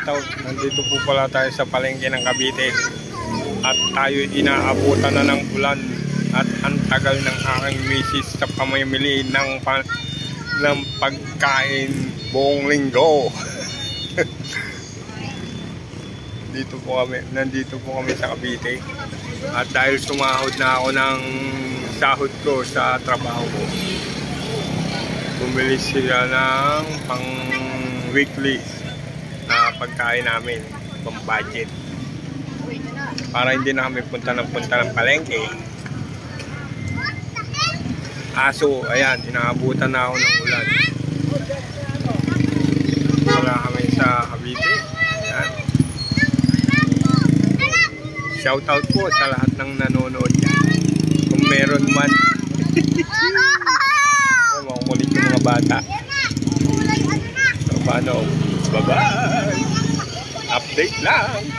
shoutout. Nandito po pala tayo sa palengke ng Cavite. At tayo inaabutan na ng ulan. At ang tagal ng aking misis sa pamimili ng pagkain buong linggo. Nandito po kami sa Cavite. At dahil sumahod na ako ng sahod ko sa trabaho ko, bumili sila ng pang weekly na pagkain namin, pang budget, para hindi na kami punta ng palengke. Aso, ayan, inaabutan na ako ng ulan. Wala kami sa Cavite. Ayan. Shoutout po sa lahat ng nanonood dyan, kung meron man. Makukulit yung mga bata. So, paano? Bye-bye! Update lang!